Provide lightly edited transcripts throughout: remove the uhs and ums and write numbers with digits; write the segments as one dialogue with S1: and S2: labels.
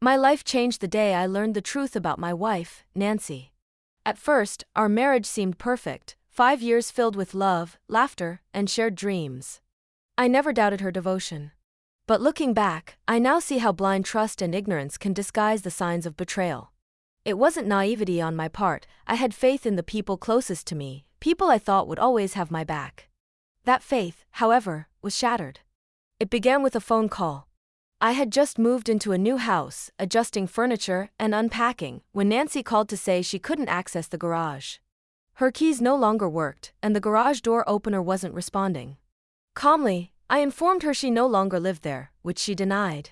S1: My life changed the day I learned the truth about my wife, Nancy. At first, our marriage seemed perfect, 5 years filled with love, laughter, and shared dreams. I never doubted her devotion. But looking back, I now see how blind trust and ignorance can disguise the signs of betrayal. It wasn't naivety on my part, I had faith in the people closest to me, people I thought would always have my back. That faith, however, was shattered. It began with a phone call. I had just moved into a new house, adjusting furniture and unpacking, when Nancy called to say she couldn't access the garage. Her keys no longer worked, and the garage door opener wasn't responding. Calmly, I informed her she no longer lived there, which she denied.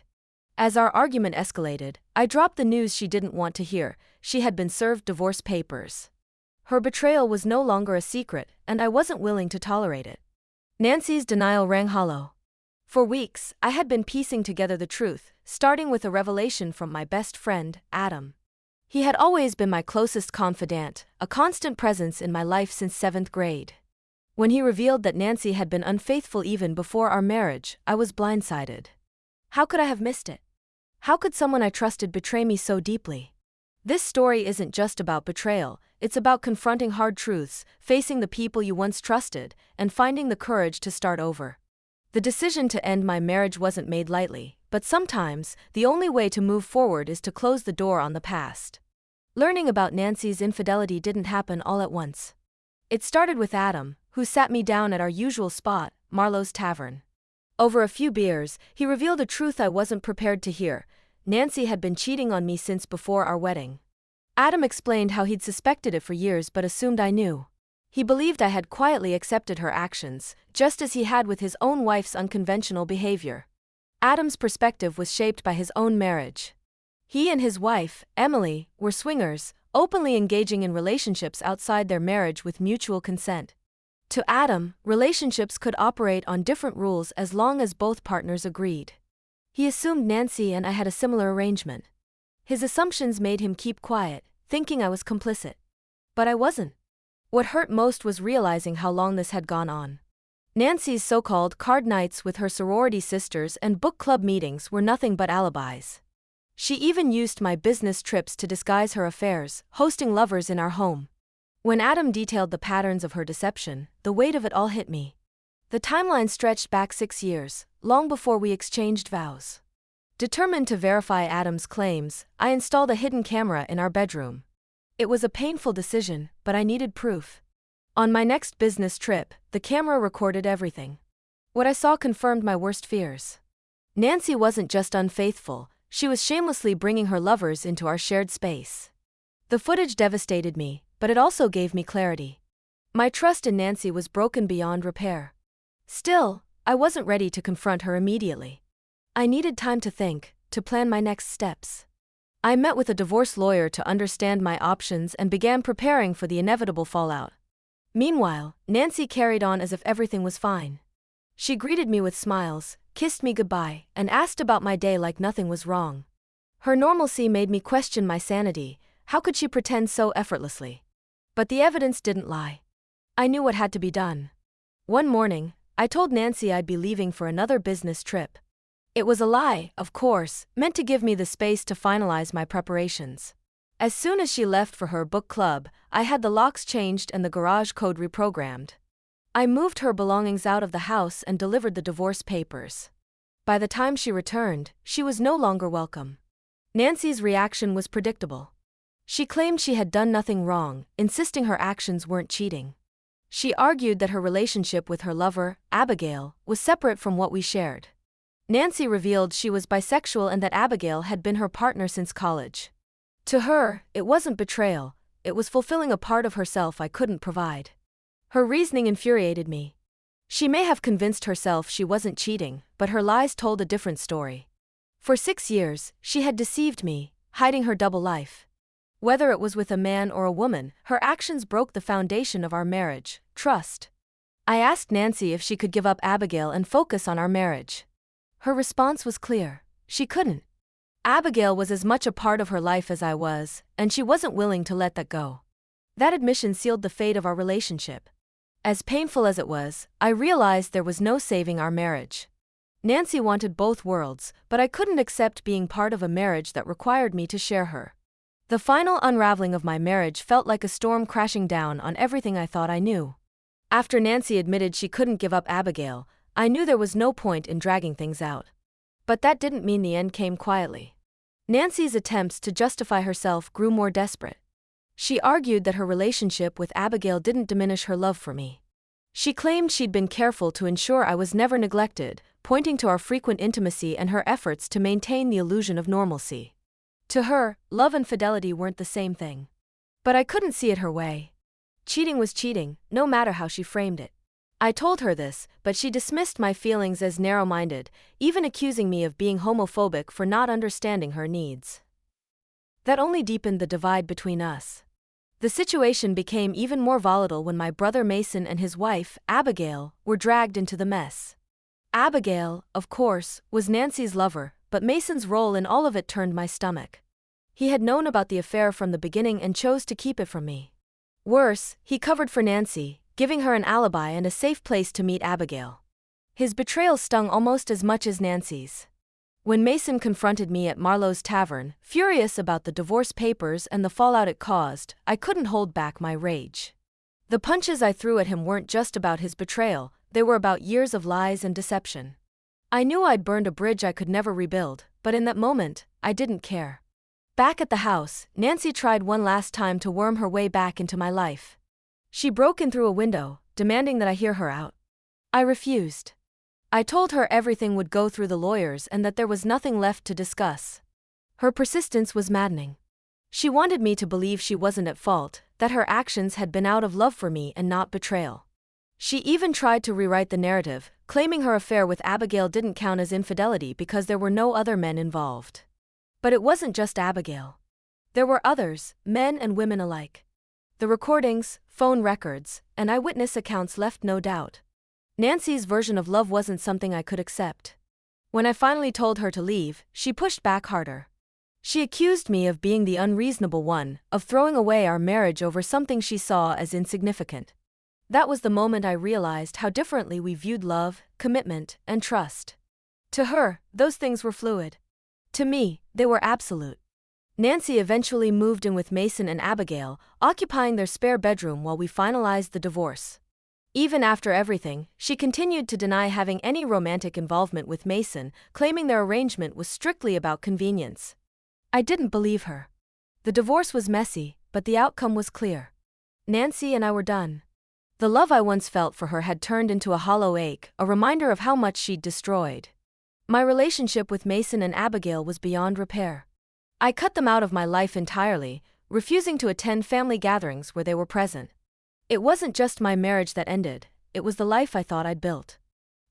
S1: As our argument escalated, I dropped the news she didn't want to hear: she had been served divorce papers. Her betrayal was no longer a secret, and I wasn't willing to tolerate it. Nancy's denial rang hollow. For weeks, I had been piecing together the truth, starting with a revelation from my best friend, Adam. He had always been my closest confidant, a constant presence in my life since 7th grade. When he revealed that Nancy had been unfaithful even before our marriage, I was blindsided. How could I have missed it? How could someone I trusted betray me so deeply? This story isn't just about betrayal, it's about confronting hard truths, facing the people you once trusted, and finding the courage to start over. The decision to end my marriage wasn't made lightly, but sometimes, the only way to move forward is to close the door on the past. Learning about Nancy's infidelity didn't happen all at once. It started with Adam, who sat me down at our usual spot, Marlowe's Tavern. Over a few beers, he revealed a truth I wasn't prepared to hear: Nancy had been cheating on me since before our wedding. Adam explained how he'd suspected it for years but assumed I knew. He believed I had quietly accepted her actions, just as he had with his own wife's unconventional behavior. Adam's perspective was shaped by his own marriage. He and his wife, Emily, were swingers, openly engaging in relationships outside their marriage with mutual consent. To Adam, relationships could operate on different rules as long as both partners agreed. He assumed Nancy and I had a similar arrangement. His assumptions made him keep quiet, thinking I was complicit. But I wasn't. What hurt most was realizing how long this had gone on. Nancy's so-called card nights with her sorority sisters and book club meetings were nothing but alibis. She even used my business trips to disguise her affairs, hosting lovers in our home. When Adam detailed the patterns of her deception, the weight of it all hit me. The timeline stretched back 6 years, long before we exchanged vows. Determined to verify Adam's claims, I installed a hidden camera in our bedroom. It was a painful decision, but I needed proof. On my next business trip, the camera recorded everything. What I saw confirmed my worst fears. Nancy wasn't just unfaithful, she was shamelessly bringing her lovers into our shared space. The footage devastated me, but it also gave me clarity. My trust in Nancy was broken beyond repair. Still, I wasn't ready to confront her immediately. I needed time to think, to plan my next steps. I met with a divorce lawyer to understand my options and began preparing for the inevitable fallout. Meanwhile, Nancy carried on as if everything was fine. She greeted me with smiles, kissed me goodbye, and asked about my day like nothing was wrong. Her normalcy made me question my sanity. How could she pretend so effortlessly? But the evidence didn't lie. I knew what had to be done. One morning, I told Nancy I'd be leaving for another business trip. It was a lie, of course, meant to give me the space to finalize my preparations. As soon as she left for her book club, I had the locks changed and the garage code reprogrammed. I moved her belongings out of the house and delivered the divorce papers. By the time she returned, she was no longer welcome. Nancy's reaction was predictable. She claimed she had done nothing wrong, insisting her actions weren't cheating. She argued that her relationship with her lover, Abigail, was separate from what we shared. Nancy revealed she was bisexual and that Abigail had been her partner since college. To her, it wasn't betrayal, it was fulfilling a part of herself I couldn't provide. Her reasoning infuriated me. She may have convinced herself she wasn't cheating, but her lies told a different story. For 6 years, she had deceived me, hiding her double life. Whether it was with a man or a woman, her actions broke the foundation of our marriage: trust. I asked Nancy if she could give up Abigail and focus on our marriage. Her response was clear: she couldn't. Abigail was as much a part of her life as I was, and she wasn't willing to let that go. That admission sealed the fate of our relationship. As painful as it was, I realized there was no saving our marriage. Nancy wanted both worlds, but I couldn't accept being part of a marriage that required me to share her. The final unraveling of my marriage felt like a storm crashing down on everything I thought I knew. After Nancy admitted she couldn't give up Abigail, I knew there was no point in dragging things out. But that didn't mean the end came quietly. Nancy's attempts to justify herself grew more desperate. She argued that her relationship with Abigail didn't diminish her love for me. She claimed she'd been careful to ensure I was never neglected, pointing to our frequent intimacy and her efforts to maintain the illusion of normalcy. To her, love and fidelity weren't the same thing. But I couldn't see it her way. Cheating was cheating, no matter how she framed it. I told her this, but she dismissed my feelings as narrow-minded, even accusing me of being homophobic for not understanding her needs. That only deepened the divide between us. The situation became even more volatile when my brother Mason and his wife, Abigail, were dragged into the mess. Abigail, of course, was Nancy's lover, but Mason's role in all of it turned my stomach. He had known about the affair from the beginning and chose to keep it from me. Worse, he covered for Nancy, giving her an alibi and a safe place to meet Abigail. His betrayal stung almost as much as Nancy's. When Mason confronted me at Marlowe's tavern, furious about the divorce papers and the fallout it caused, I couldn't hold back my rage. The punches I threw at him weren't just about his betrayal, they were about years of lies and deception. I knew I'd burned a bridge I could never rebuild, but in that moment, I didn't care. Back at the house, Nancy tried one last time to worm her way back into my life. She broke in through a window, demanding that I hear her out. I refused. I told her everything would go through the lawyers and that there was nothing left to discuss. Her persistence was maddening. She wanted me to believe she wasn't at fault, that her actions had been out of love for me and not betrayal. She even tried to rewrite the narrative, claiming her affair with Abigail didn't count as infidelity because there were no other men involved. But it wasn't just Abigail. There were others, men and women alike. The recordings, phone records, and eyewitness accounts left no doubt. Nancy's version of love wasn't something I could accept. When I finally told her to leave, she pushed back harder. She accused me of being the unreasonable one, of throwing away our marriage over something she saw as insignificant. That was the moment I realized how differently we viewed love, commitment, and trust. To her, those things were fluid. To me, they were absolute. Nancy eventually moved in with Mason and Abigail, occupying their spare bedroom while we finalized the divorce. Even after everything, she continued to deny having any romantic involvement with Mason, claiming their arrangement was strictly about convenience. I didn't believe her. The divorce was messy, but the outcome was clear. Nancy and I were done. The love I once felt for her had turned into a hollow ache, a reminder of how much she'd destroyed. My relationship with Mason and Abigail was beyond repair. I cut them out of my life entirely, refusing to attend family gatherings where they were present. It wasn't just my marriage that ended, it was the life I thought I'd built.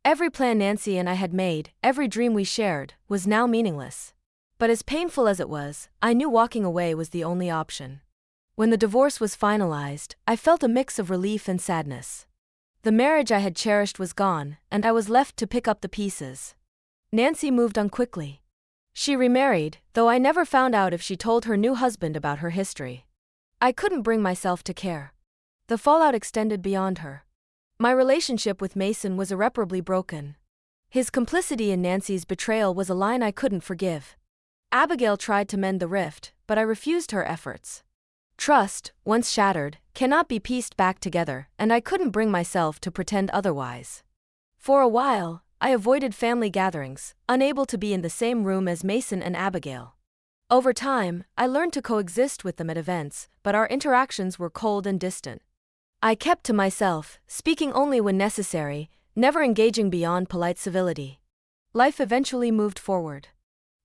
S1: Every plan Nancy and I had made, every dream we shared, was now meaningless. But as painful as it was, I knew walking away was the only option. When the divorce was finalized, I felt a mix of relief and sadness. The marriage I had cherished was gone, and I was left to pick up the pieces. Nancy moved on quickly. She remarried, though I never found out if she told her new husband about her history. I couldn't bring myself to care. The fallout extended beyond her. My relationship with Mason was irreparably broken. His complicity in Nancy's betrayal was a line I couldn't forgive. Abigail tried to mend the rift, but I refused her efforts. Trust, once shattered, cannot be pieced back together, and I couldn't bring myself to pretend otherwise. For a while, I avoided family gatherings, unable to be in the same room as Mason and Abigail. Over time, I learned to coexist with them at events, but our interactions were cold and distant. I kept to myself, speaking only when necessary, never engaging beyond polite civility. Life eventually moved forward.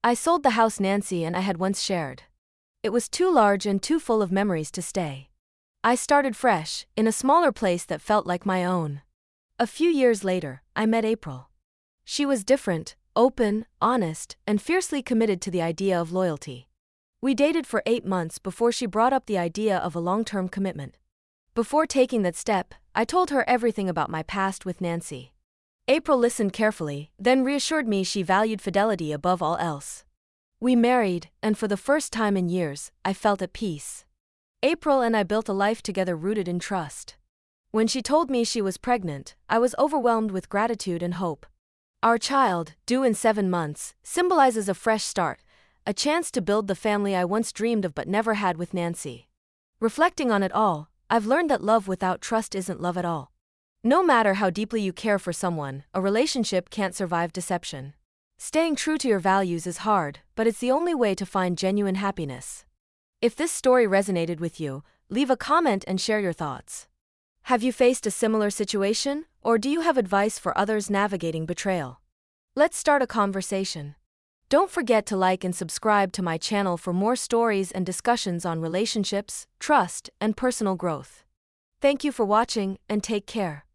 S1: I sold the house Nancy and I had once shared. It was too large and too full of memories to stay. I started fresh, in a smaller place that felt like my own. A few years later, I met April. She was different, open, honest, and fiercely committed to the idea of loyalty. We dated for 8 months before she brought up the idea of a long-term commitment. Before taking that step, I told her everything about my past with Nancy. April listened carefully, then reassured me she valued fidelity above all else. We married, and for the first time in years, I felt at peace. April and I built a life together rooted in trust. When she told me she was pregnant, I was overwhelmed with gratitude and hope. Our child, due in 7 months, symbolizes a fresh start, a chance to build the family I once dreamed of but never had with Nancy. Reflecting on it all, I've learned that love without trust isn't love at all. No matter how deeply you care for someone, a relationship can't survive deception. Staying true to your values is hard, but it's the only way to find genuine happiness. If this story resonated with you, leave a comment and share your thoughts. Have you faced a similar situation, or do you have advice for others navigating betrayal? Let's start a conversation. Don't forget to like and subscribe to my channel for more stories and discussions on relationships, trust, and personal growth. Thank you for watching, and take care.